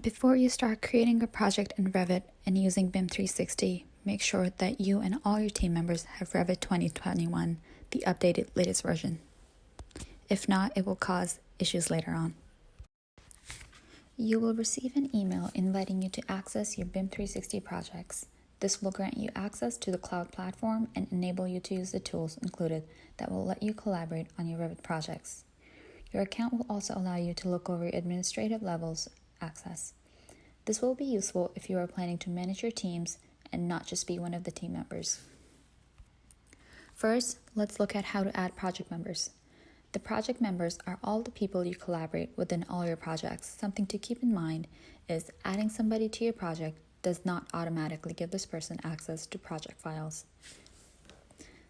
Before you start creating a project in Revit and using BIM 360, make sure that you and all your team members have Revit 2021, the updated latest version. If not, it will cause issues later on. You will receive an email inviting you to access your BIM 360 projects. This will grant you access to the cloud platform and enable you to use the tools included that will let you collaborate on your Revit projects. Your account will also allow you to look over administrative levels access. This will be useful if you are planning to manage your teams and not just be one of the team members. First, let's look at how to add project members. The project members are all the people you collaborate within all your projects. Something to keep in mind is adding somebody to your project does not automatically give this person access to project files.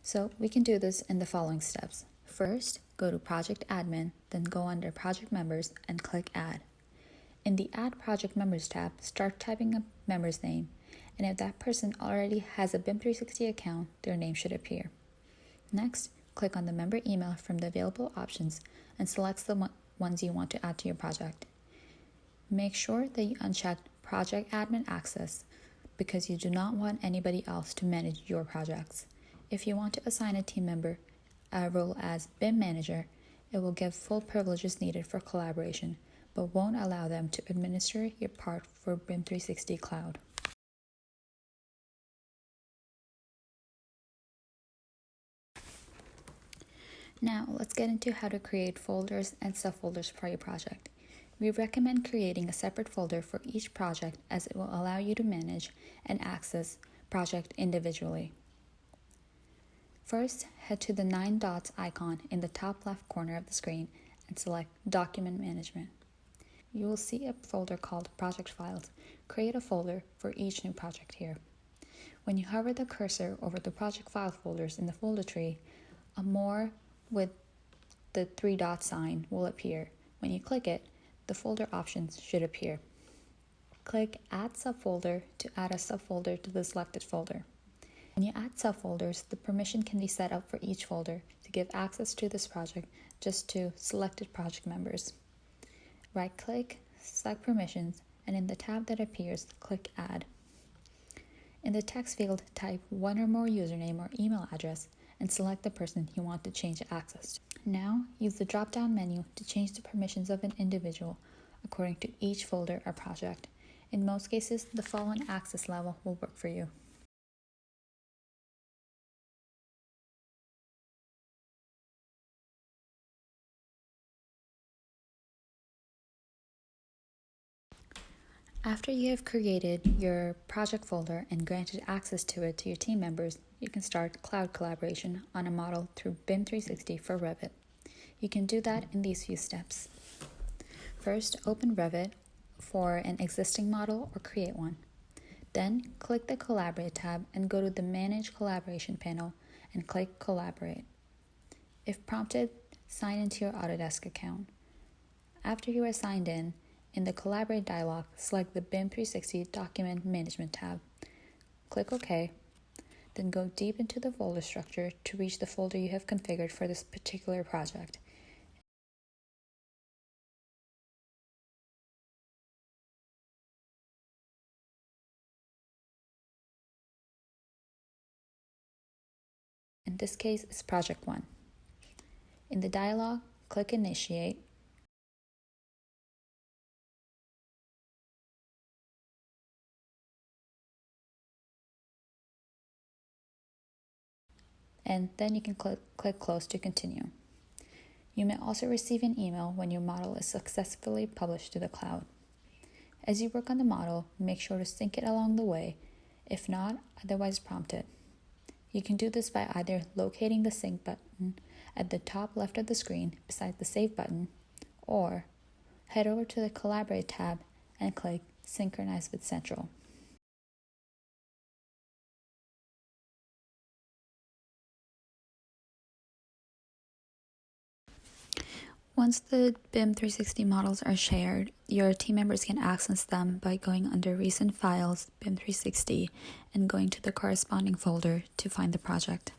So we can do this in the following steps. First, go to Project Admin, then go under Project Members and click Add. In the Add Project Members tab, start typing a member's name, and if that person already has a BIM 360 account, their name should appear. Next, click on the member email from the available options and select the ones you want to add to your project. Make sure that you uncheck Project Admin Access because you do not want anybody else to manage your projects. If you want to assign a team member a role as BIM Manager, it will give full privileges needed for collaboration, but won't allow them to administer your part for BIM 360 Cloud. Now, let's get into how to create folders and subfolders for your project. We recommend creating a separate folder for each project as it will allow you to manage and access project individually. First, head to the 9 dots icon in the top left corner of the screen and select Document Management. You will see a folder called Project Files. Create a folder for each new project here. When you hover the cursor over the project file folders in the folder tree, a more with the 3 dot sign will appear. When you click it, the folder options should appear. Click Add Subfolder to add a subfolder to the selected folder. When you add subfolders, the permission can be set up for each folder to give access to this project just to selected project members. Right-click, select Permissions, and in the tab that appears, click Add. In the text field, type one or more username or email address and select the person you want to change access to. Now, use the drop-down menu to change the permissions of an individual according to each folder or project. In most cases, the following access level will work for you. After you have created your project folder and granted access to it to your team members, you can start cloud collaboration on a model through BIM 360 for Revit. You can do that in these few steps. First, open Revit for an existing model or create one. Then, click the Collaborate tab and go to the Manage Collaboration panel and click Collaborate. If prompted, sign into your Autodesk account. After you are signed in the Collaborate dialog, select the BIM 360 Document Management tab. Click OK, then go deep into the folder structure to reach the folder you have configured for this particular project. In this case, it's Project 1. In the dialog, click Initiate, and then you can click Close to continue. You may also receive an email when your model is successfully published to the cloud. As you work on the model, make sure to sync it along the way, if not, otherwise prompt it. You can do this by either locating the Sync button at the top left of the screen beside the Save button, or head over to the Collaborate tab and click Synchronize with Central. Once the BIM 360 models are shared, your team members can access them by going under Recent Files, BIM 360, and going to the corresponding folder to find the project.